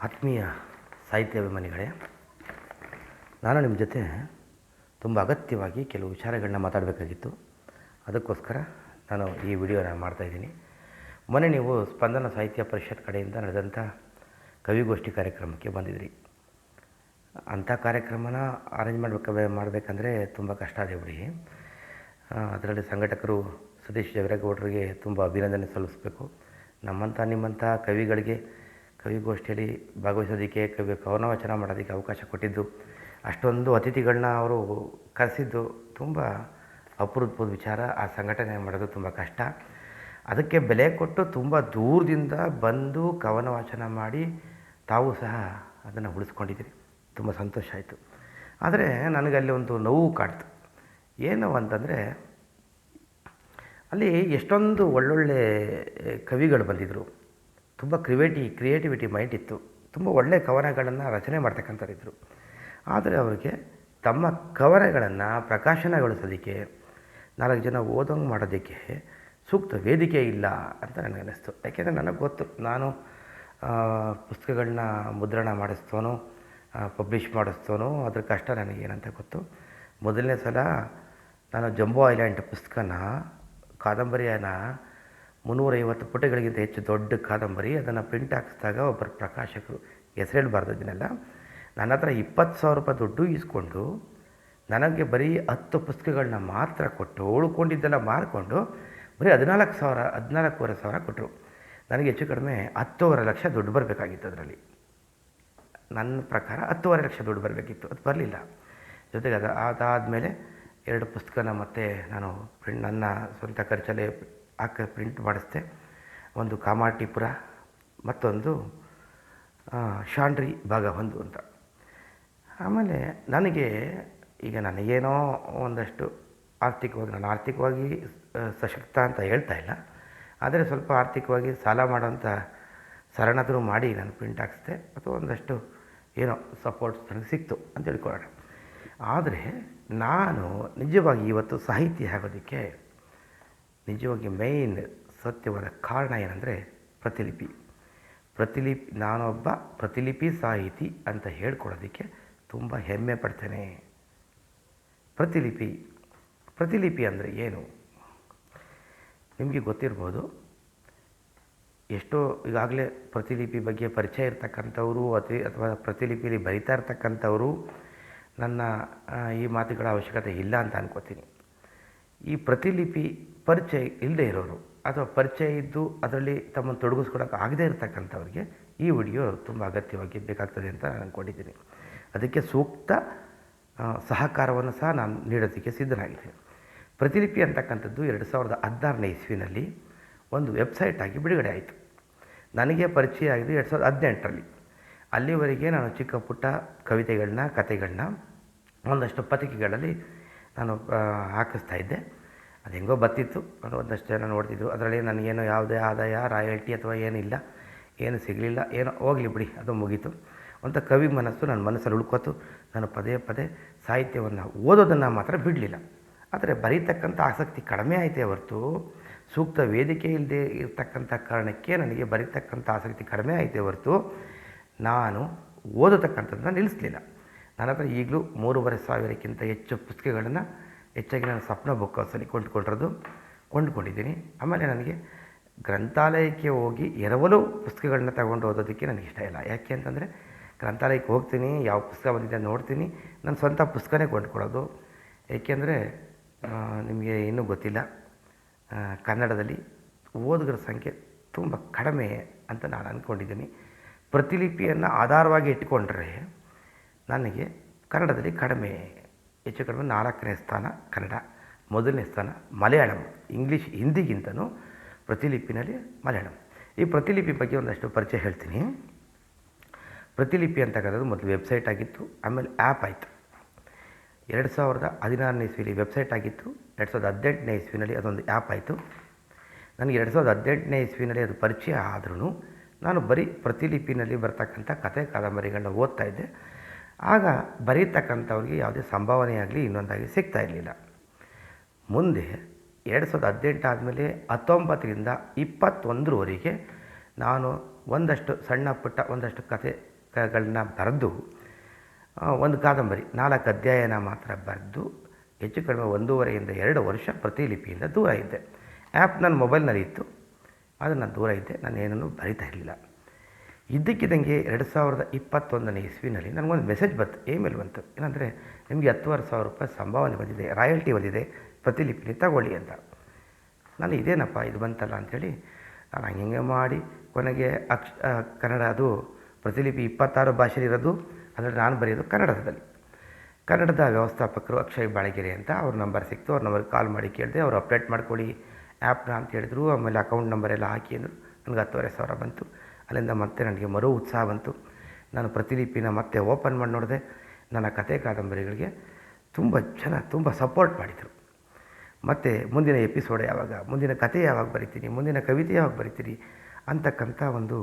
ಆತ್ಮೀಯ ಸಾಹಿತ್ಯಾಭಿಮಾನಿಗಳೇ, ನಾನು ನಿಮ್ಮ ಜೊತೆ ತುಂಬ ಅಗತ್ಯವಾಗಿ ಕೆಲವು ವಿಚಾರಗಳನ್ನ ಮಾತಾಡಬೇಕಾಗಿತ್ತು. ಅದಕ್ಕೋಸ್ಕರ ನಾನು ಈ ವಿಡಿಯೋನ ಮಾಡ್ತಾಯಿದ್ದೀನಿ. ಮೊನ್ನೆ ನೀವು ಸ್ಪಂದನ ಸಾಹಿತ್ಯ ಪರಿಷತ್ ಕಡೆಯಿಂದ ನಡೆದಂಥ ಕವಿಗೋಷ್ಠಿ ಕಾರ್ಯಕ್ರಮಕ್ಕೆ ಬಂದಿದ್ರಿ. ಅಂಥ ಕಾರ್ಯಕ್ರಮನ ಅರೇಂಜ್ ಮಾಡಬೇಕಂದ್ರೆ ತುಂಬ ಕಷ್ಟ ಇದೆ ಬಿಡಿ. ಅದರಲ್ಲಿ ಸಂಘಟಕರು ಸತೀಶ್ ಜವರೇಗೌಡರಿಗೆ ತುಂಬ ಅಭಿನಂದನೆ ಸಲ್ಲಿಸಬೇಕು. ನಿಮ್ಮಂಥ ಕವಿಗಳಿಗೆ ಕವಿಗೋಷ್ಠಿಯಲ್ಲಿ ಭಾಗವಹಿಸೋದಕ್ಕೆ, ಕವನ ವಾಚನ ಮಾಡೋದಕ್ಕೆ ಅವಕಾಶ ಕೊಟ್ಟಿದ್ದು, ಅಷ್ಟೊಂದು ಅತಿಥಿಗಳನ್ನ ಅವರು ಕರೆಸಿದ್ದು ತುಂಬ ಅಪರೂಪದ ವಿಚಾರ. ಆ ಸಂಘಟನೆ ಮಾಡೋದು ತುಂಬ ಕಷ್ಟ. ಅದಕ್ಕೆ ಬೆಲೆ ಕೊಟ್ಟು ತುಂಬ ದೂರದಿಂದ ಬಂದು ಕವನ ವಾಚನ ಮಾಡಿ ತಾವು ಸಹ ಅದನ್ನು ಉಳಿಸ್ಕೊಂಡಿದ್ದೀರಿ. ತುಂಬ ಸಂತೋಷ ಆಯಿತು. ಆದರೆ ನನಗೆ ಅಲ್ಲಿ ಒಂದು ನೋವು ಕಾಡ್ತು. ಏನು ಅಂತಂದರೆ, ಅಲ್ಲಿ ಎಷ್ಟೊಂದು ಒಳ್ಳೊಳ್ಳೆ ಕವಿಗಳು ಬಂದಿದ್ದರು. ತುಂಬ ಕ್ರಿಯೇಟಿವಿಟಿ ಮೈಂಡ್ ಇತ್ತು. ತುಂಬ ಒಳ್ಳೆಯ ಕವನಗಳನ್ನು ರಚನೆ ಮಾಡ್ತಕ್ಕಂಥವ್ರಿದ್ದರು. ಆದರೆ ಅವರಿಗೆ ತಮ್ಮ ಕವನಗಳನ್ನು ಪ್ರಕಾಶನಗೊಳಿಸೋದಕ್ಕೆ, 4 ಜನ ಓದೋಂಗೆ ಮಾಡೋದಕ್ಕೆ ಸೂಕ್ತ ವೇದಿಕೆ ಇಲ್ಲ ಅಂತ ನನಗನ್ನಿಸ್ತು. ಯಾಕೆಂದರೆ ನನಗೆ ಗೊತ್ತು, ನಾನು ಪುಸ್ತಕಗಳನ್ನ ಮುದ್ರಣ ಮಾಡಿಸ್ತೋನೋ ಪಬ್ಲಿಷ್ ಮಾಡಿಸ್ತೋನೋ ಅದ್ರ ಕಷ್ಟ ನನಗೇನಂತ ಗೊತ್ತು. ಮೊದಲನೇ ಸಲ ನಾನು ಜಂಬೋ ಐಲ್ಯಾಂಡ್ ಪುಸ್ತಕನ, ಕಾದಂಬರಿಯನ್ನು 350 ಪುಟಗಳಿಗಿಂತ ಹೆಚ್ಚು ದೊಡ್ಡ ಕಾದಂಬರಿ, ಅದನ್ನು ಪ್ರಿಂಟ್ ಹಾಕಿಸಿದಾಗ ಒಬ್ಬರು ಪ್ರಕಾಶಕರು, ಹೆಸರೇಳಬಾರ್ದು ಇದನ್ನೆಲ್ಲ, ನನ್ನ ಹತ್ರ 20,000 ರೂಪಾಯಿ ದುಡ್ಡು ಈಸ್ಕೊಂಡು ನನಗೆ ಬರೀ 10 ಪುಸ್ತಕಗಳನ್ನ ಮಾತ್ರ ಕೊಟ್ಟು, ಉಳ್ಕೊಂಡಿದ್ದೆಲ್ಲ ಮಾರಿಕೊಂಡು ಬರೀ 14,000 ಸಾವಿರ ಕೊಟ್ಟರು. ನನಗೆ ಹೆಚ್ಚು ಕಡಿಮೆ 10.5 ಲಕ್ಷ ದುಡ್ಡು ಬರಬೇಕಾಗಿತ್ತು. ಅದರಲ್ಲಿ ನನ್ನ ಪ್ರಕಾರ 10.5 ಲಕ್ಷ ದುಡ್ಡು ಬರಬೇಕಿತ್ತು. ಅದು ಬರಲಿಲ್ಲ. ಜೊತೆಗೆ ಅದಾದಮೇಲೆ 2 ಪುಸ್ತಕನ ಮತ್ತೆ ನಾನು ನನ್ನ ಸ್ವಂತ ಖರ್ಚಲ್ಲೇ ಪ್ರಿಂಟ್ ಮಾಡಿಸ್ದೆ. ಒಂದು ಕಾಮಾಟಿಪುರ, ಮತ್ತೊಂದು ಶಾಂಡ್ರಿ ಭಾಗ 1 ಅಂತ. ಆಮೇಲೆ ನನಗೇನೋ ಒಂದಷ್ಟು ನಾನು ಆರ್ಥಿಕವಾಗಿ ಸಶಕ್ತ ಅಂತ ಹೇಳ್ತಾ ಇಲ್ಲ, ಆದರೆ ಸ್ವಲ್ಪ ಆರ್ಥಿಕವಾಗಿ ಸಾಲ ಮಾಡೋಂಥ ಸರಣಾದರೂ ಮಾಡಿ ನಾನು ಪ್ರಿಂಟ್ ಹಾಕಿಸ್ದೆ, ಅಥವಾ ಒಂದಷ್ಟು ಏನೋ ಸಪೋರ್ಟ್ಸ್ ನನಗೆ ಸಿಕ್ತು ಅಂತ ಹೇಳ್ಕೊಳ್ಳೋಣ. ಆದರೆ ನಾನು ನಿಜವಾಗಿ ಇವತ್ತು ಸಾಹಿತಿ ಆಗೋದಕ್ಕೆ ನಿಜವಾಗಿ ಮೇಯ್ನ್ ಸತ್ಯವಾದ ಕಾರಣ ಏನಂದರೆ ಪ್ರತಿಲಿಪಿ. ನಾನೊಬ್ಬ ಪ್ರತಿಲಿಪಿ ಸಾಹಿತಿ ಅಂತ ಹೇಳ್ಕೊಳ್ಳೋದಕ್ಕೆ ತುಂಬ ಹೆಮ್ಮೆ ಪಡ್ತೇನೆ. ಪ್ರತಿಲಿಪಿ ಅಂದರೆ ಏನು ನಿಮಗೆ ಗೊತ್ತಿರ್ಬೋದು. ಎಷ್ಟೋ ಈಗಾಗಲೇ ಪ್ರತಿಲಿಪಿ ಬಗ್ಗೆ ಪರಿಚಯ ಇರ್ತಕ್ಕಂಥವರು ಅಥವಾ ಪ್ರತಿಲಿಪಿಯಲ್ಲಿ ಬರಿತಾ ಇರ್ತಕ್ಕಂಥವರು ನನ್ನ ಈ ಮಾತುಗಳ ಅವಶ್ಯಕತೆ ಇಲ್ಲ ಅಂತ ಅನ್ಕೋತೀನಿ. ಈ ಪ್ರತಿಲಿಪಿ ಪರಿಚಯ ಇಲ್ಲದೆ ಇರೋರು, ಅಥವಾ ಪರಿಚಯ ಇದ್ದು ಅದರಲ್ಲಿ ತಮ್ಮನ್ನು ತೊಡಗಿಸ್ಕೊಳಕ್ಕೆ ಆಗದೇ ಇರತಕ್ಕಂಥವ್ರಿಗೆ ಈ ವಿಡಿಯೋ ತುಂಬ ಅಗತ್ಯವಾಗಿ ಬೇಕಾಗ್ತದೆ ಅಂತ ನಾನು ಅಂದ್ಕೊಂಡಿದ್ದೀನಿ. ಅದಕ್ಕೆ ಸೂಕ್ತ ಸಹಕಾರವನ್ನು ಸಹ ನಾನು ನೀಡೋದಕ್ಕೆ ಸಿದ್ಧನಾಗಿದ್ದೀನಿ. ಪ್ರತಿಲಿಪಿ ಅಂತಕ್ಕಂಥದ್ದು 2016ನೇ ಇಸ್ವಿನಲ್ಲಿ ಒಂದು ವೆಬ್ಸೈಟ್ ಆಗಿ ಬಿಡುಗಡೆ ಆಯಿತು. ನನಗೆ ಪರಿಚಯ ಆಗಿದೆ 2018ರಲ್ಲಿ. ಅಲ್ಲಿವರೆಗೆ ನಾನು ಚಿಕ್ಕ ಪುಟ್ಟ ಕವಿತೆಗಳನ್ನ, ಕತೆಗಳನ್ನ ಒಂದಷ್ಟು ಪತ್ರಿಕೆಗಳಲ್ಲಿ ನಾನು ಹಾಕಿಸ್ತಾ ಇದ್ದೆ. ಅದು ಹೆಂಗೋ ಬರ್ತಿತ್ತು, ಒಂದಷ್ಟು ಜನ ನೋಡ್ತಿದ್ರು. ಅದರಲ್ಲಿ ನನಗೇನು ಯಾವುದೇ ಆದಾಯ, ರಾಯಲ್ಟಿ ಅಥವಾ ಏನಿಲ್ಲ, ಏನು ಸಿಗಲಿಲ್ಲ. ಏನೋ ಹೋಗಲಿ ಬಿಡಿ, ಅದು ಮುಗೀತು ಅಂತ ಕವಿ ಮನಸ್ಸು ನನ್ನ ಮನಸ್ಸಲ್ಲಿ ಉಳ್ಕೋತು. ನಾನು ಪದೇ ಸಾಹಿತ್ಯವನ್ನು ಓದೋದನ್ನು ಮಾತ್ರ ಬಿಡಲಿಲ್ಲ. ಆದರೆ ಬರೀತಕ್ಕಂಥ ಆಸಕ್ತಿ ಕಡಿಮೆ ಆಯಿತೇ ಹೊರತು, ಸೂಕ್ತ ವೇದಿಕೆ ಇಲ್ಲದೆ ಇರತಕ್ಕಂಥ ಕಾರಣಕ್ಕೆ ನನಗೆ ಬರೀತಕ್ಕಂಥ ಆಸಕ್ತಿ ಕಡಿಮೆ ಆಯಿತೇ ಹೊರತು ನಾನು ಓದತಕ್ಕಂಥದ್ದನ್ನು ನಿಲ್ಲಿಸಲಿಲ್ಲ. ನನ್ನ ಹತ್ರ ಈಗಲೂ 3,500ಕ್ಕಿಂತ ಹೆಚ್ಚು ಪುಸ್ತಕಗಳನ್ನು ಹೆಚ್ಚಾಗಿ ನಾನು ಸಪ್ನ ಬುಕ್ ಹೌಸಲ್ಲಿ ಕೊಂಡ್ಕೊಂಡಿದ್ದೀನಿ. ಆಮೇಲೆ ನನಗೆ ಗ್ರಂಥಾಲಯಕ್ಕೆ ಹೋಗಿ ಎರವಲು ಪುಸ್ತಕಗಳನ್ನ ತಗೊಂಡು ಓದೋದಕ್ಕೆ ನನಗೆ ಇಷ್ಟ ಇಲ್ಲ. ಯಾಕೆ ಅಂತಂದರೆ, ಗ್ರಂಥಾಲಯಕ್ಕೆ ಹೋಗ್ತೀನಿ, ಯಾವ ಪುಸ್ತಕ ಬಂದಿದೆ ನೋಡ್ತೀನಿ, ನನ್ನ ಸ್ವಂತ ಪುಸ್ತಕನೇ ಕೊಂಡ್ಕೊಳ್ಳೋದು. ಏಕೆಂದರೆ ನಿಮಗೆ ಇನ್ನೂ ಗೊತ್ತಿಲ್ಲ, ಕನ್ನಡದಲ್ಲಿ ಓದುಗರ ಸಂಖ್ಯೆ ತುಂಬ ಕಡಿಮೆ ಅಂತ ನಾನು ಅಂದ್ಕೊಂಡಿದ್ದೀನಿ. ಪ್ರತಿಲಿಪಿಯನ್ನು ಆಧಾರವಾಗಿ ಇಟ್ಟುಕೊಂಡ್ರೆ ನನಗೆ ಕನ್ನಡದಲ್ಲಿ ಕಡಿಮೆ, ಹೆಚ್ಚು ಕಡಿಮೆ 4ನೇ ಸ್ಥಾನ ಕನ್ನಡ, 1ನೇ ಸ್ಥಾನ ಮಲಯಾಳಂ. ಇಂಗ್ಲೀಷ್, ಹಿಂದಿಗಿಂತನೂ ಪ್ರತಿಲಿಪಿನಲ್ಲಿ ಮಲಯಾಳಂ. ಈ ಪ್ರತಿಲಿಪಿ ಬಗ್ಗೆ ಒಂದಷ್ಟು ಪರಿಚಯ ಹೇಳ್ತೀನಿ. ಪ್ರತಿಲಿಪಿ ಅಂತಕ್ಕಂಥದ್ದು ಮೊದಲು ವೆಬ್ಸೈಟ್ ಆಗಿತ್ತು, ಆಮೇಲೆ ಆ್ಯಪ್ ಆಯಿತು. 2016ನೇ ಇಸ್ವಿಲಿ ವೆಬ್ಸೈಟ್ ಆಗಿತ್ತು, 2018ನೇ ಇಸ್ವಿನಲ್ಲಿ ಅದೊಂದು ಆ್ಯಪ್ ಆಯಿತು. ನನಗೆ 2018ನೇ ಇಸ್ವಿನಲ್ಲಿ ಅದು ಪರಿಚಯ ಆದ್ರೂ ನಾನು ಬರೀ ಪ್ರತಿಲಿಪಿನಲ್ಲಿ ಬರ್ತಕ್ಕಂಥ ಕತೆ, ಕಾದಂಬರಿಗಳನ್ನ ಓದ್ತಾ ಇದ್ದೆ. ಆಗ ಬರೀತಕ್ಕಂಥವ್ರಿಗೆ ಯಾವುದೇ ಸಂಭಾವನೆಯಾಗಲಿ ಇನ್ನೊಂದಾಗಿ ಸಿಗ್ತಾ ಇರಲಿಲ್ಲ. ಮುಂದೆ 2018 ಆದಮೇಲೆ 19ರಿಂದ 21ರವರೆಗೆ ನಾನು ಒಂದಷ್ಟು ಸಣ್ಣ ಪುಟ್ಟ ಒಂದಷ್ಟು ಕತೆ ಗಳನ್ನ ಬರೆದು ಒಂದು ಕಾದಂಬರಿ 4 ಅಧ್ಯಾಯನ ಮಾತ್ರ ಬರೆದು ಹೆಚ್ಚು ಕಡಿಮೆ 1.5 ವರ್ಷ ಪ್ರತಿಲಿಪಿಯಿಂದ ದೂರ ಇದ್ದೆ. ಆ್ಯಪ್ ನನ್ನ ಮೊಬೈಲ್ನಲ್ಲಿ ಇತ್ತು, ಆದರೆ ನಾನು ದೂರ ಇದ್ದೆ, ನಾನು ಏನನ್ನೂ ಬರಿತಾ ಇರಲಿಲ್ಲ. ಇದ್ದಕ್ಕಿದ್ದಂಗೆ 2021 ಇಸ್ವಿನಲ್ಲಿ ನನಗೊಂದು ಮೆಸೇಜ್ ಬಂತು, ಇಮೇಲ್ ಬಂತು. ಏನಂದರೆ, ನಿಮಗೆ 10,500 ರೂಪಾಯಿ ಸಂಭಾವನೆ ಬಂದಿದೆ, ರಾಯಲ್ಟಿ ಬಂದಿದೆ, ಪ್ರತಿಲಿಪಿಲಿ ತಗೊಳ್ಳಿ ಅಂತ. ನಾನು ಇದೇನಪ್ಪ ಇದು ಬಂತಲ್ಲ ಅಂಥೇಳಿ ನಾನು ಹಂಗೆ ಮಾಡಿ ಕೊನೆಗೆ ಕನ್ನಡ, ಅದು ಪ್ರತಿಲಿಪಿ 26 ಭಾಷೆಲಿರೋದು, ಅದರಲ್ಲಿ ನಾನು ಬರೆಯೋದು ಕನ್ನಡದ ವ್ಯವಸ್ಥಾಪಕರು ಅಕ್ಷಯ್ ಬಾಳಗೆರೆ ಅಂತ. ಅವ್ರ ನಂಬರ್ ಸಿಕ್ತು, ಅವ್ರ ನಂಬರ್ಗೆ ಕಾಲ್ ಮಾಡಿ ಕೇಳಿದೆ. ಅವರು ಅಪ್ಡೇಟ್ ಮಾಡ್ಕೊಳ್ಳಿ ಆ್ಯಪ್ನ ಅಂತ ಹೇಳಿದ್ರು. ಆಮೇಲೆ ಅಕೌಂಟ್ ನಂಬರ್ ಎಲ್ಲ ಹಾಕಿ ಅಂದರು. ನನಗೆ 10,500 ಬಂತು. ಅಲ್ಲಿಂದ ಮತ್ತೆ ನನಗೆ ಮರು ಉತ್ಸಾಹ ಬಂತು. ನಾನು ಪ್ರತಿಲಿಪಿನ ಮತ್ತೆ ಓಪನ್ ಮಾಡಿ ನೋಡಿದೆ. ನನ್ನ ಕತೆ ಕಾದಂಬರಿಗಳಿಗೆ ತುಂಬ ಜನ ತುಂಬ ಸಪೋರ್ಟ್ ಮಾಡಿದರು. ಮತ್ತು ಮುಂದಿನ ಎಪಿಸೋಡ್ ಯಾವಾಗ, ಮುಂದಿನ ಕತೆ ಯಾವಾಗ ಬರಿತೀನಿ, ಮುಂದಿನ ಕವಿತೆ ಯಾವಾಗ ಬರಿತೀನಿ ಅಂತಕ್ಕಂಥ ಒಂದು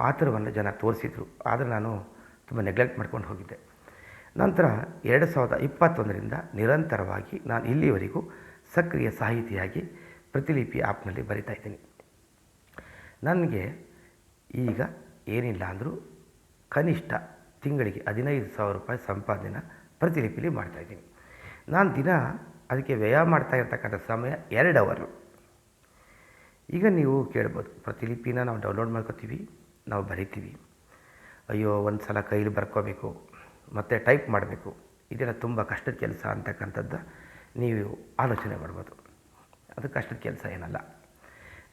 ಆತುರವನ್ನು ಜನ ತೋರಿಸಿದರು. ಆದರೆ ನಾನು ತುಂಬ ನೆಗ್ಲೆಕ್ಟ್ ಮಾಡ್ಕೊಂಡು ಹೋಗಿದ್ದೆ. ನಂತರ 2021ರಿಂದ ನಿರಂತರವಾಗಿ ನಾನು ಇಲ್ಲಿವರೆಗೂ ಸಕ್ರಿಯ ಸಾಹಿತಿಯಾಗಿ ಪ್ರತಿಲಿಪಿ ಆ್ಯಪ್ನಲ್ಲಿ ಬರಿತಾ ಇದ್ದೀನಿ. ನನಗೆ ಈಗ ಏನಿಲ್ಲ ಅಂದರೂ ಕನಿಷ್ಠ ತಿಂಗಳಿಗೆ 15,000 ರೂಪಾಯಿ ಸಂಪಾದನೆನ ಪ್ರತಿಲಿಪಿಲಿ ಮಾಡ್ತಾಯಿದ್ದೀನಿ. ನಾನು ದಿನ ಅದಕ್ಕೆ ವ್ಯಯ ಮಾಡ್ತಾ ಇರ್ತಕ್ಕಂಥ ಸಮಯ 2 ಅವರು. ಈಗ ನೀವು ಕೇಳ್ಬೋದು, ಪ್ರತಿಲಿಪಿನ ನಾವು ಡೌನ್ಲೋಡ್ ಮಾಡ್ಕೋತೀವಿ, ನಾವು ಬರಿತೀವಿ, ಅಯ್ಯೋ ಒಂದು ಸಲ ಕೈಲಿ ಬರ್ಕೋಬೇಕು ಮತ್ತು ಟೈಪ್ ಮಾಡಬೇಕು, ಇದೆಲ್ಲ ತುಂಬ ಕಷ್ಟದ ಕೆಲಸ ಅಂತಕ್ಕಂಥದ್ದು ನೀವು ಆಲೋಚನೆ ಮಾಡ್ಬೋದು. ಅದು ಕಷ್ಟದ ಕೆಲಸ ಏನಲ್ಲ.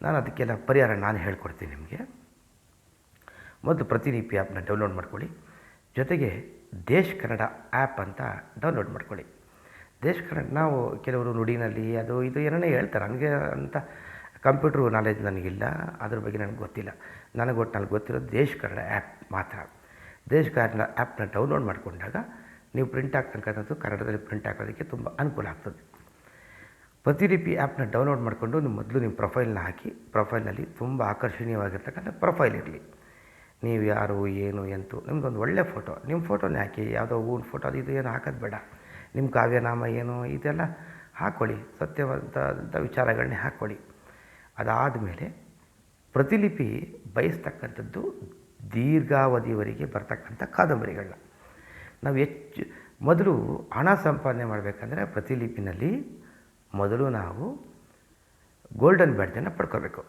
ನಾನು ಅದಕ್ಕೆಲ್ಲ ಪರಿಹಾರ ನಾನು ಹೇಳ್ಕೊಡ್ತೀನಿ ನಿಮಗೆ. ಮೊದಲು ಪ್ರತಿಲಿಪಿ ಆ್ಯಪ್ನ ಡೌನ್ಲೋಡ್ ಮಾಡ್ಕೊಳ್ಳಿ. ಜೊತೆಗೆ ದೇಶ್ ಕನ್ನಡ ಆ್ಯಪ್ ಅಂತ ಡೌನ್ಲೋಡ್ ಮಾಡ್ಕೊಳ್ಳಿ. ದೇಶ್ ಕನ್ನಡ, ನಾವು ಕೆಲವರು ನುಡಿನಲ್ಲಿ ಅದು ಇದು ಏನೇ ಹೇಳ್ತಾರೆ, ನನಗೆ ಅಂತ ಕಂಪ್ಯೂಟ್ರು ನಾಲೆಜ್ ನನಗಿಲ್ಲ, ಅದ್ರ ಬಗ್ಗೆ ನನಗೆ ಗೊತ್ತಿಲ್ಲ. ನನಗೆ ಗೊತ್ತಿರೋದು ದೇಶ್ ಕನ್ನಡ ಆ್ಯಪ್ ಮಾತ್ರ. ದೇಶ್ ಕನ್ನಡ ಆ್ಯಪ್ನ ಡೌನ್ಲೋಡ್ ಮಾಡಿಕೊಂಡಾಗ ನೀವು ಪ್ರಿಂಟ್ ಆಗ್ತಕ್ಕಂಥದ್ದು ಕನ್ನಡದಲ್ಲಿ ಪ್ರಿಂಟ್ ಹಾಕೋದಕ್ಕೆ ತುಂಬ ಅನುಕೂಲ ಆಗ್ತದೆ. ಪ್ರತಿಲಿಪಿ ಆ್ಯಪ್ನ ಡೌನ್ಲೋಡ್ ಮಾಡಿಕೊಂಡು ಮೊದಲು ನಿಮ್ಮ ಪ್ರೊಫೈಲ್ನ ಹಾಕಿ. ಪ್ರೊಫೈಲ್ನಲ್ಲಿ ತುಂಬ ಆಕರ್ಷಣೀಯವಾಗಿರ್ತಕ್ಕಂಥ ಪ್ರೊಫೈಲ್ ಇರಲಿ. ನೀವು ಯಾರು ಏನು ಎಂತು, ನಿಮ್ಗೊಂದು ಒಳ್ಳೆಯ ಫೋಟೋ, ನಿಮ್ಮ ಫೋಟೋನೇ ಹಾಕಿ. ಯಾವುದೋ ಹೂವಿನ ಫೋಟೋ ಅದು ಇದು ಏನು ಹಾಕೋದು ಬೇಡ. ನಿಮ್ಮ ಕಾವ್ಯನಾಮ ಏನು ಇದೆಲ್ಲ ಹಾಕ್ಕೊಳ್ಳಿ, ಸತ್ಯವಂತ ವಿಚಾರಗಳನ್ನೇ ಹಾಕ್ಕೊಳ್ಳಿ. ಅದಾದಮೇಲೆ ಪ್ರತಿಲಿಪಿ ಬಯಸ್ತಕ್ಕಂಥದ್ದು ದೀರ್ಘಾವಧಿಯವರೆಗೆ ಬರ್ತಕ್ಕಂಥ ಕಾದಂಬರಿಗಳನ್ನ. ನಾವು ಮೊದಲು ಹಣ ಸಂಪಾದನೆ ಮಾಡಬೇಕಂದ್ರೆ ಪ್ರತಿಲಿಪಿನಲ್ಲಿ ಮೊದಲು ನಾವು ಗೋಲ್ಡನ್ ಬ್ಯಾಡ್ಜನ್ನು ಪಡ್ಕೋಬೇಕು.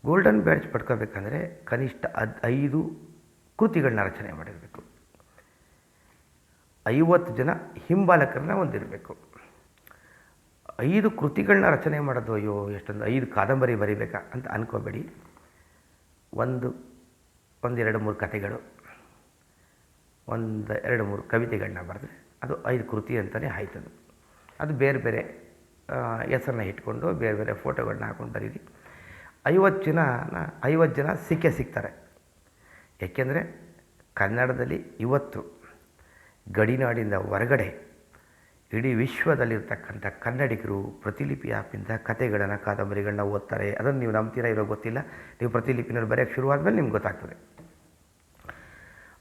ಗೋಲ್ಡನ್ ಬ್ಯಾಡ್ಜ್ ಪಡ್ಕೋಬೇಕಂದ್ರೆ ಕನಿಷ್ಠ 5 ಕೃತಿಗಳನ್ನ ರಚನೆ ಮಾಡಿರಬೇಕು. 50 ಜನ ಹಿಂಬಾಲಕರನ್ನ ಹೊಂದಿರಬೇಕು. 5 ಕೃತಿಗಳನ್ನ ರಚನೆ ಮಾಡೋದು, ಅಯ್ಯೋ ಎಷ್ಟೊಂದು 5 ಕಾದಂಬರಿ ಬರೀಬೇಕಾ ಅಂತ ಅಂದ್ಕೋಬೇಡಿ. ಒಂದು 2-3 ಕಥೆಗಳು, 2-3 ಕವಿತೆಗಳನ್ನ ಬರೆದ್ರೆ ಅದು 5 ಕೃತಿ ಅಂತಲೇ ಆಯ್ತದು. ಅದು ಬೇರೆ ಬೇರೆ ಹೆಸರನ್ನ ಇಟ್ಕೊಂಡು ಬೇರೆ ಬೇರೆ ಫೋಟೋಗಳನ್ನ ಹಾಕ್ಕೊಂಡು ಬರೀರಿ. 50 ಜನ ಸಿಗ್ತಾರೆ. ಏಕೆಂದರೆ ಕನ್ನಡದಲ್ಲಿ ಇವತ್ತು ಗಡಿನಾಡಿಂದ ಹೊರಗಡೆ ಇಡೀ ವಿಶ್ವದಲ್ಲಿರ್ತಕ್ಕಂಥ ಕನ್ನಡಿಗರು ಪ್ರತಿಲಿಪಿ ಆ್ಯಪಿಂದ ಕತೆಗಳನ್ನು ಕಾದಂಬರಿಗಳನ್ನ ಓದ್ತಾರೆ. ಅದನ್ನು ನೀವು ನಂಬ್ತೀರಾ ಇರೋ ಗೊತ್ತಿಲ್ಲ. ನೀವು ಪ್ರತಿಲಿಪಿನಲ್ಲಿ ಬರೆಯೋಕ್ಕೆ ಶುರುವಾದಮೇಲೆ ನಿಮ್ಗೆ ಗೊತ್ತಾಗ್ತದೆ.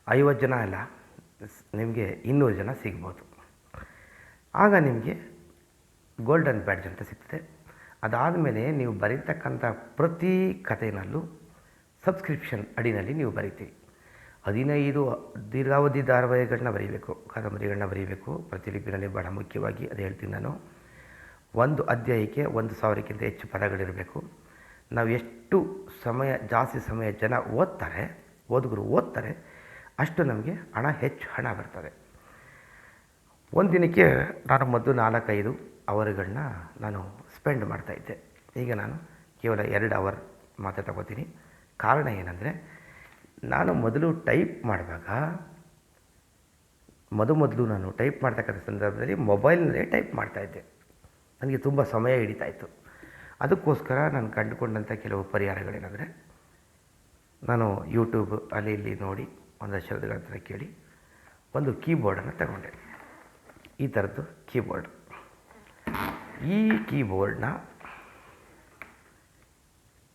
50 ಜನ ಅಲ್ಲ, ನಿಮಗೆ 200 ಜನ ಸಿಗ್ಬೋದು. ಆಗ ನಿಮಗೆ ಗೋಲ್ಡನ್ ಬ್ಯಾಡ್ಜ್ ಅಂತ ಸಿಗ್ತದೆ. ಅದಾದಮೇಲೆ ನೀವು ಬರೀತಕ್ಕಂಥ ಪ್ರತಿ ಕಥೆಯಲ್ಲೂ ಸಬ್ಸ್ಕ್ರಿಪ್ಷನ್ ಅಡಿನಲ್ಲಿ ನೀವು ಬರೀತೀರಿ. 15 ದೀರ್ಘಾವಧಿ ಧಾರಾವಾಹಿಗಳನ್ನ ಬರೀಬೇಕು, ಕಾದಂಬರಿಗಳನ್ನ ಬರೀಬೇಕು ಪ್ರತಿಲಿಪಿನಲ್ಲಿ. ಭಾಳ ಮುಖ್ಯವಾಗಿ ಅದು ಹೇಳ್ತೀನಿ ನಾನು. ಒಂದು ಅಧ್ಯಾಯಕ್ಕೆ 1,000ಕ್ಕಿಂತ ಹೆಚ್ಚು ಪದಗಳಿರಬೇಕು. ನಾವು ಎಷ್ಟು ಜಾಸ್ತಿ ಸಮಯ ಜನ ಓದುಗರು ಓದ್ತಾರೆ ಅಷ್ಟು ನಮಗೆ ಹೆಚ್ಚು ಹಣ ಬರ್ತದೆ. ಒಂದು ದಿನಕ್ಕೆ ನಾನು ಮೊದಲು 4-5 ಅವರ್ಗಳನ್ನ ನಾನು ಸ್ಪೆಂಡ್ ಮಾಡ್ತಾಯಿದ್ದೆ. ಈಗ ನಾನು ಕೇವಲ 2 ಅವರ್ ಮಾತ್ರ ತಗೋತೀನಿ. ಕಾರಣ ಏನಂದರೆ, ನಾನು ಮೊದಲು ಟೈಪ್ ಮಾಡುವಾಗ ನಾನು ಟೈಪ್ ಮಾಡ್ತಕ್ಕಂಥ ಸಂದರ್ಭದಲ್ಲಿ ಮೊಬೈಲ್ನಲ್ಲೇ ಟೈಪ್ ಮಾಡ್ತಾಯಿದ್ದೆ. ನನಗೆ ತುಂಬ ಸಮಯ ಹಿಡಿತಾಯಿತ್ತು. ಅದಕ್ಕೋಸ್ಕರ ನಾನು ಕಂಡುಕೊಂಡಂಥ ಕೆಲವು ಪರಿಹಾರಗಳೇನೆಂದರೆ, ನಾನು ಯೂಟ್ಯೂಬ್ ಅಲ್ಲಿ ಇಲ್ಲಿ ನೋಡಿ ಒಂದಷ್ಟು ಶಬ್ದಗಳ ಹತ್ರ ಕೇಳಿ ಒಂದು ಕೀಬೋರ್ಡನ್ನು ತಗೊಂಡೆ. ಈ ಥರದ್ದು ಕೀಬೋರ್ಡ್. ಈ ಕೀಬೋರ್ಡ್ನ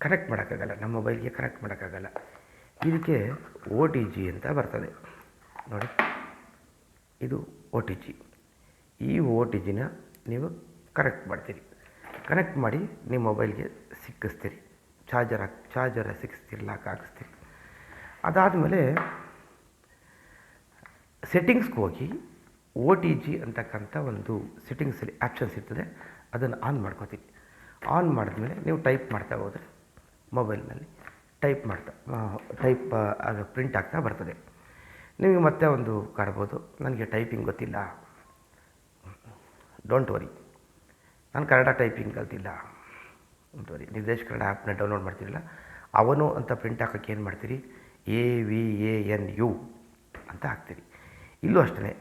ಕನೆಕ್ಟ್ ಮಾಡೋಕ್ಕಾಗಲ್ಲ, ನಮ್ಮ ಮೊಬೈಲ್ಗೆ ಕನೆಕ್ಟ್ ಮಾಡೋಕ್ಕಾಗಲ್ಲ. ಇದಕ್ಕೆ OTG ಅಂತ ಬರ್ತದೆ ನೋಡಿ, ಇದು OTG. ಈ OTGನ ನೀವು ಕನೆಕ್ಟ್ ಮಾಡ್ತೀರಿ. ಕನೆಕ್ಟ್ ಮಾಡಿ ನಿಮ್ಮ ಮೊಬೈಲ್ಗೆ ಸಿಕ್ಕಿಸ್ತೀರಿ. Charger ಸಿಕ್ಕಿಸ್ತೀರಿ, lock ಹಾಕಿಸ್ತೀರಿ. ಅದಾದಮೇಲೆ ಸೆಟ್ಟಿಂಗ್ಸ್ಗೆ ಹೋಗಿ OTG ಅಂತಕ್ಕಂಥ ಒಂದು ಸೆಟ್ಟಿಂಗ್ಸಲ್ಲಿ ಆಪ್ಷನ್ಸ್ ಇರ್ತದೆ, ಅದನ್ನು ಆನ್ ಮಾಡ್ಕೋತೀವಿ. ಆನ್ ಮಾಡಿದ್ಮೇಲೆ ನೀವು ಟೈಪ್ ಮಾಡ್ತಾ ಹೋದರೆ ಮೊಬೈಲ್ನಲ್ಲಿ ಟೈಪ್ ಆಗ ಪ್ರಿಂಟ್ ಆಗ್ತಾ ಬರ್ತದೆ. ನಿಮಗೆ ಮತ್ತೆ ಒಂದು ಕಾಡ್ಬೋದು, ನನಗೆ ಟೈಪಿಂಗ್ ಗೊತ್ತಿಲ್ಲ, ಡೋಂಟ್ ವರಿ, ನಾನು ಕನ್ನಡ ಟೈಪಿಂಗ್ ಕಲ್ತಿಲ್ಲ, ಡೋಂಟ್ ವರಿ. ನಿರ್ದೇಶ್ ಕನ್ನಡ ಆ್ಯಪ್ನ ಡೌನ್ಲೋಡ್ ಮಾಡ್ತೀರಲ್ಲ, ಅವನು ಅಂತ ಪ್ರಿಂಟ್ ಹಾಕೋಕ್ಕೆ ಏನು ಮಾಡ್ತೀರಿ, AVANU ಅಂತ ಹಾಕ್ತೀರಿ. ಇಲ್ಲೂ ಅಷ್ಟೇ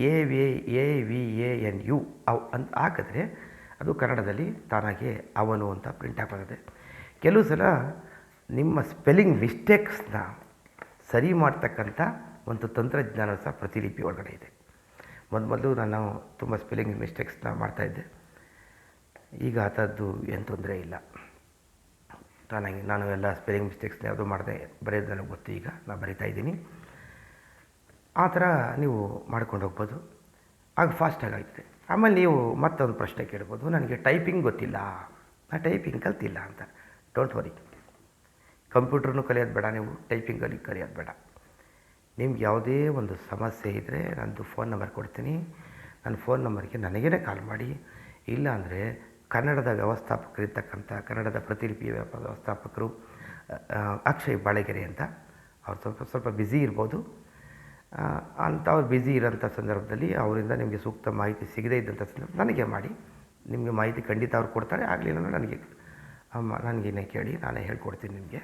AVANU ಅಂತ ಹಾಕಿದ್ರೆ ಅದು ಕನ್ನಡದಲ್ಲಿ ತಾನಾಗೆ ಅವನು ಅಂತ ಪ್ರಿಂಟ್ ಹಾಕೋದೆ. ಕೆಲವು ಸಲ ನಿಮ್ಮ ಸ್ಪೆಲ್ಲಿಂಗ್ ಮಿಸ್ಟೇಕ್ಸ್ನ ಸರಿ ಮಾಡ್ತಕ್ಕಂಥ ಒಂದು ತಂತ್ರಜ್ಞಾನ ಸಹ ಪ್ರತಿಲಿಪಿ ಒಳಗಡೆ ಇದೆ. ಮೊದಲು ನಾನು ತುಂಬ ಸ್ಪೆಲ್ಲಿಂಗ್ ಮಿಸ್ಟೇಕ್ಸ್ನ ಮಾಡ್ತಾಯಿದ್ದೆ. ಈಗ ಆ ಥರದ್ದು ಏನು ತೊಂದರೆ ಇಲ್ಲ. ನಾನು ಎಲ್ಲ ಸ್ಪೆಲ್ಲಿಂಗ್ ಮಿಸ್ಟೇಕ್ಸ್ನ ಯಾವುದೂ ಮಾಡದೆ ಬರೆಯೋದು ನನಗೆ ಗೊತ್ತು. ಈಗ ನಾನು ಬರಿತಾಯಿದ್ದೀನಿ. ಆ ಥರ ನೀವು ಮಾಡ್ಕೊಂಡು ಹೋಗ್ಬೋದು, ಆಗ ಫಾಸ್ಟಾಗಿ ಆಗ್ತದೆ. ಆಮೇಲೆ ನೀವು ಮತ್ತೊಂದು ಪ್ರಶ್ನೆ ಕೇಳ್ಬೋದು, ನನಗೆ ಟೈಪಿಂಗ್ ಗೊತ್ತಿಲ್ಲ, ನಾನು ಟೈಪಿಂಗ್ ಕಲ್ತಿಲ್ಲ ಅಂತ. ಡೋಂಟ್ ವರಿ, ಕಂಪ್ಯೂಟ್ರನ್ನು ಕಲಿಯೋದು ಬೇಡ, ನೀವು ಟೈಪಿಂಗಲ್ಲಿ ಕಲಿಯೋದು ಬೇಡ. ನಿಮ್ಗೆ ಯಾವುದೇ ಒಂದು ಸಮಸ್ಯೆ ಇದ್ದರೆ ನನ್ನದು ಫೋನ್ ನಂಬರ್ ಕೊಡ್ತೀನಿ. ನನ್ನ ಫೋನ್ ನಂಬರ್ಗೆ ನನಗೇ ಕಾಲ್ ಮಾಡಿ. ಇಲ್ಲಾಂದರೆ ಕನ್ನಡದ ವ್ಯವಸ್ಥಾಪಕರಿರ್ತಕ್ಕಂಥ ಕನ್ನಡದ ಪ್ರತಿಲಿಪಿ ವ್ಯವಸ್ಥಾಪಕರು ಅಕ್ಷಯ್ ಬಾಳೆಗೆರೆ ಅಂತ, ಅವ್ರು ಸ್ವಲ್ಪ ಬ್ಯುಸಿ ಇರ್ಬೋದು. ಅವ್ರು ಬ್ಯುಸಿ ಇರೋಂಥ ಸಂದರ್ಭದಲ್ಲಿ ಅವರಿಂದ ನಿಮಗೆ ಸೂಕ್ತ ಮಾಹಿತಿ ಸಿಗದೇ ಇದ್ದಂಥ ಸಂದರ್ಭ ನನಗೆ ಮಾಡಿ. ನಿಮಗೆ ಮಾಹಿತಿ ಖಂಡಿತ ಅವ್ರು ಕೊಡ್ತಾರೆ. ಆಗಲಿಲ್ಲ ನನಗೇನೆ ಕೇಳಿ, ನಾನೇ ಹೇಳ್ಕೊಡ್ತೀನಿ ನಿಮಗೆ.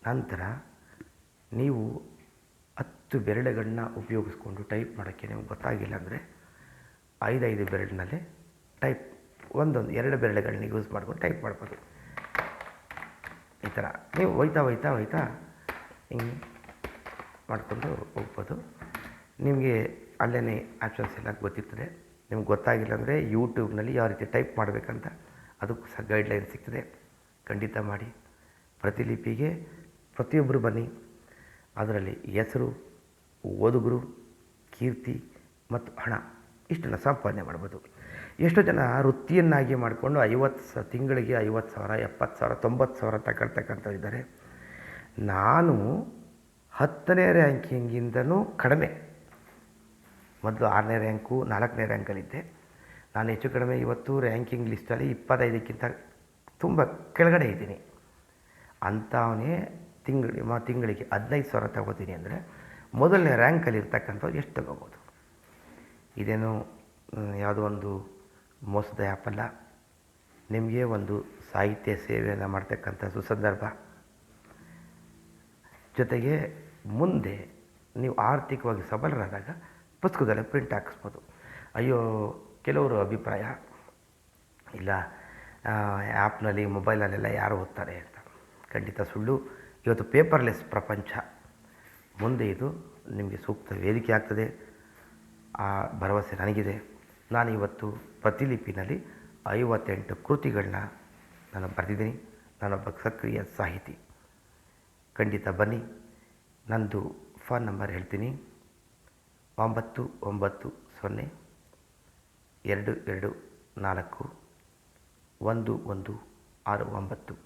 ನಂತರ ನೀವು 10 ಬೆರಳುಗಳನ್ನ ಉಪಯೋಗಿಸ್ಕೊಂಡು ಟೈಪ್ ಮಾಡೋಕ್ಕೆ ನಿಮ್ಗೆ ಗೊತ್ತಾಗಿಲ್ಲ ಅಂದರೆ 5 ಬೆರಳಿನಲ್ಲೇ ಟೈಪ್ 2 ಬೆರಳುಗಳನ್ನ ಯೂಸ್ ಮಾಡ್ಕೊಂಡು ಟೈಪ್ ಮಾಡ್ಬೋದು. ಈ ಥರ ನೀವು ಹೋಯ್ತಾ ಹಿಂಗೆ ಮಾಡಿಕೊಂಡು ಹೋಗ್ಬೋದು. ನಿಮಗೆ ಅಲ್ಲೇ ಆಪ್ಷನ್ಸ್ ಎಲ್ಲ ಗೊತ್ತಿರ್ತದೆ. ನಿಮ್ಗೆ ಗೊತ್ತಾಗಿಲ್ಲ ಅಂದರೆ ಯೂಟ್ಯೂಬ್ನಲ್ಲಿ ಯಾವ ರೀತಿ ಟೈಪ್ ಮಾಡಬೇಕಂತ ಅದಕ್ಕೂ ಸಹ ಗೈಡ್ಲೈನ್ ಸಿಗ್ತದೆ. ಖಂಡಿತ ಮಾಡಿ. ಪ್ರತಿಲಿಪಿಗೆ ಪ್ರತಿಯೊಬ್ಬರು ಬನ್ನಿ. ಅದರಲ್ಲಿ ಹೆಸರು, ಓದುಗರು, ಕೀರ್ತಿ ಮತ್ತು ಹಣ ಇಷ್ಟನ್ನು ಸಂಪಾದನೆ ಮಾಡ್ಬೋದು. ಎಷ್ಟೋ ಜನ ವೃತ್ತಿಯನ್ನಾಗಿ ಮಾಡಿಕೊಂಡು ತಿಂಗಳಿಗೆ 50,000, 70,000, 90,000 ತಗೊಳ್ತಕ್ಕಂಥವ್ರು ಇದ್ದಾರೆ. ನಾನು 10ನೇ ರ್ಯಾಂಕಿಂಗಿಂದನೂ ಕಡಿಮೆ. ಮೊದಲು 6ನೇ ರ್ಯಾಂಕು, 4ನೇ ರ್ಯಾಂಕಲ್ಲಿದ್ದೆ. ನಾನು ಹೆಚ್ಚು ಕಡಿಮೆ ಇವತ್ತು ರ್ಯಾಂಕಿಂಗ್ ಲಿಸ್ಟಲ್ಲಿ 25ಕ್ಕಿಂತ ತುಂಬ ಕೆಳಗಡೆ ಇದ್ದೀನಿ. ಅಂಥವನೇ ತಿಂಗಳಿಗೆ 15,000 ತಗೋತೀನಿ ಅಂದರೆ ಮೊದಲನೇ ರ್ಯಾಂಕಲ್ಲಿ ಇರ್ತಕ್ಕಂಥವ್ರು ಎಷ್ಟು ತಗೋಬೋದು? ಇದೇನು ಯಾವುದೋ ಒಂದು ಮೋಸದ ಆ್ಯಪಲ್ಲ. ನಿಮಗೆ ಒಂದು ಸಾಹಿತ್ಯ ಸೇವೆಯನ್ನು ಮಾಡ್ತಕ್ಕಂಥ ಸುಸಂದರ್ಭ. ಜೊತೆಗೆ ಮುಂದೆ ನೀವು ಆರ್ಥಿಕವಾಗಿ ಸಬಲರಾದಾಗ ಪುಸ್ತಕದಲ್ಲೇ ಪ್ರಿಂಟ್ ಹಾಕಿಸ್ಬೋದು. ಅಯ್ಯೋ, ಕೆಲವರು ಅಭಿಪ್ರಾಯ ಇಲ್ಲ, ಆ್ಯಪ್ನಲ್ಲಿ ಮೊಬೈಲಲ್ಲೆಲ್ಲ ಯಾರು ಓದ್ತಾರೆ ಅಂತ. ಖಂಡಿತ ಸುಳ್ಳು. ಇವತ್ತು ಪೇಪರ್ಲೆಸ್ ಪ್ರಪಂಚ. ಮುಂದೆ ಇದು ನಿಮಗೆ ಸೂಕ್ತ ವೇದಿಕೆ ಆಗ್ತದೆ, ಆ ಭರವಸೆ ನನಗಿದೆ. ನಾನು ಇವತ್ತು ಪ್ರತಿಲಿಪಿನಲ್ಲಿ 58 ಕೃತಿಗಳನ್ನ ನಾನು ಬರೆದಿದ್ದೀನಿ. ನಾನೊಬ್ಬ ಸಕ್ರಿಯ ಸಾಹಿತಿ. ಖಂಡಿತ ಬನ್ನಿ. ನಂದು ಫೋನ್ ನಂಬರ್ ಹೇಳ್ತೀನಿ, 9902241169.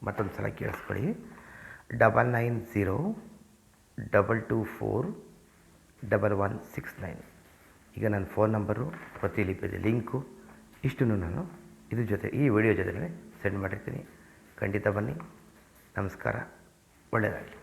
ಮತ್ತೊಂದು ಸಲ ಕೇಳಿಸ್ಕೊಳ್ಳಿ, 9902241169. ಈಗ ನನ್ನ ಫೋನ್ ನಂಬರು, ಪ್ರತಿಲಿಪಿದ ಲಿಂಕು ಇಷ್ಟನ್ನು ನಾನು ಈ ವಿಡಿಯೋ ಜೊತೆ ಸೆಂಡ್ ಮಾಡಿರ್ತೀನಿ. ಖಂಡಿತ ಬನ್ನಿ. ನಮಸ್ಕಾರ. ಒಳ್ಳೆಯದಾಗಲಿ.